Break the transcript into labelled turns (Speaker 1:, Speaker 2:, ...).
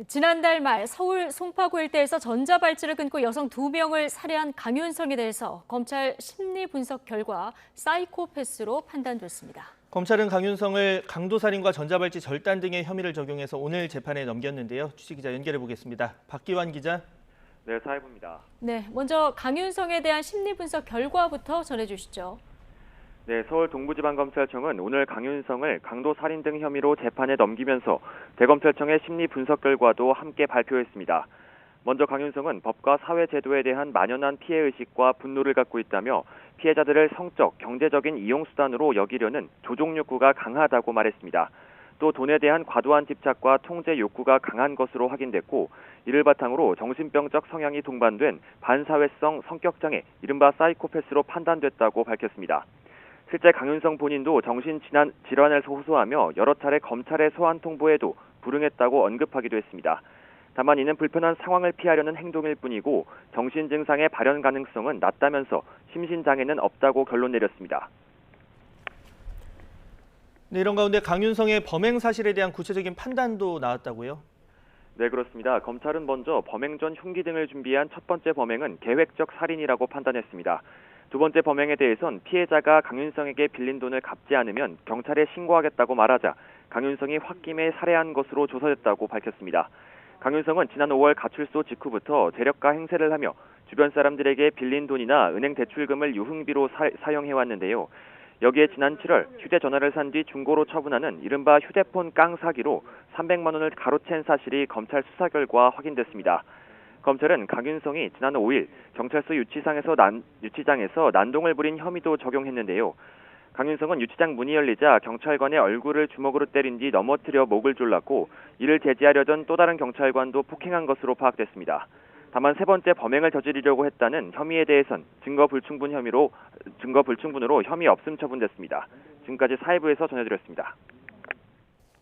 Speaker 1: 지난달 말 서울 송파구 일대에서 전자발찌를 끊고 여성 2명을 살해한 강윤성에 대해서 검찰 심리 분석 결과 사이코패스로 판단됐습니다.
Speaker 2: 검찰은 강윤성을 강도살인과 전자발찌 절단 등의 혐의를 적용해서 오늘 재판에 넘겼는데요. 취재기자 연결해 보겠습니다. 박기환 기자.
Speaker 3: 네, 사회부입니다.
Speaker 1: 네, 먼저 강윤성에 대한 심리 분석 결과부터 전해주시죠.
Speaker 3: 네, 서울 동부지방검찰청은 오늘 강윤성을 강도살인 등 혐의로 재판에 넘기면서 대검찰청의 심리 분석 결과도 함께 발표했습니다. 먼저 강윤성은 법과 사회 제도에 대한 만연한 피해의식과 분노를 갖고 있다며 피해자들을 성적, 경제적인 이용수단으로 여기려는 조종 욕구가 강하다고 말했습니다. 또 돈에 대한 과도한 집착과 통제 욕구가 강한 것으로 확인됐고, 이를 바탕으로 정신병적 성향이 동반된 반사회성 성격장애, 이른바 사이코패스로 판단됐다고 밝혔습니다. 실제 강윤성 본인도 정신질환을 호소하며 여러 차례 검찰에 소환 통보에도 불응했다고 언급하기도 했습니다. 다만 이는 불편한 상황을 피하려는 행동일 뿐이고 정신 증상의 발현 가능성은 낮다면서 심신장애는 없다고 결론 내렸습니다.
Speaker 2: 네, 이런 가운데 강윤성의 범행 사실에 대한 구체적인 판단도 나왔다고요?
Speaker 3: 네, 그렇습니다. 검찰은 먼저 범행 전 흉기 등을 준비한 첫 번째 범행은 계획적 살인이라고 판단했습니다. 두 번째 범행에 대해선 피해자가 강윤성에게 빌린 돈을 갚지 않으면 경찰에 신고하겠다고 말하자 강윤성이 홧김에 살해한 것으로 조사됐다고 밝혔습니다. 강윤성은 지난 5월 가출소 직후부터 재력가 행세를 하며 주변 사람들에게 빌린 돈이나 은행 대출금을 유흥비로 사용해왔는데요. 여기에 지난 7월 휴대전화를 산 뒤 중고로 처분하는 이른바 휴대폰 깡 사기로 300만 원을 가로챈 사실이 검찰 수사 결과 확인됐습니다. 검찰은 강윤성이 지난 5일 경찰서 유치장에서 난동을 부린 혐의도 적용했는데요. 강윤성은 유치장 문이 열리자 경찰관의 얼굴을 주먹으로 때린 뒤 넘어뜨려 목을 졸랐고, 이를 제지하려던 또 다른 경찰관도 폭행한 것으로 파악됐습니다. 다만 세 번째 범행을 저지르려고 했다는 혐의에 대해선 증거 불충분으로 혐의 없음 처분됐습니다. 지금까지 사회부에서 전해드렸습니다.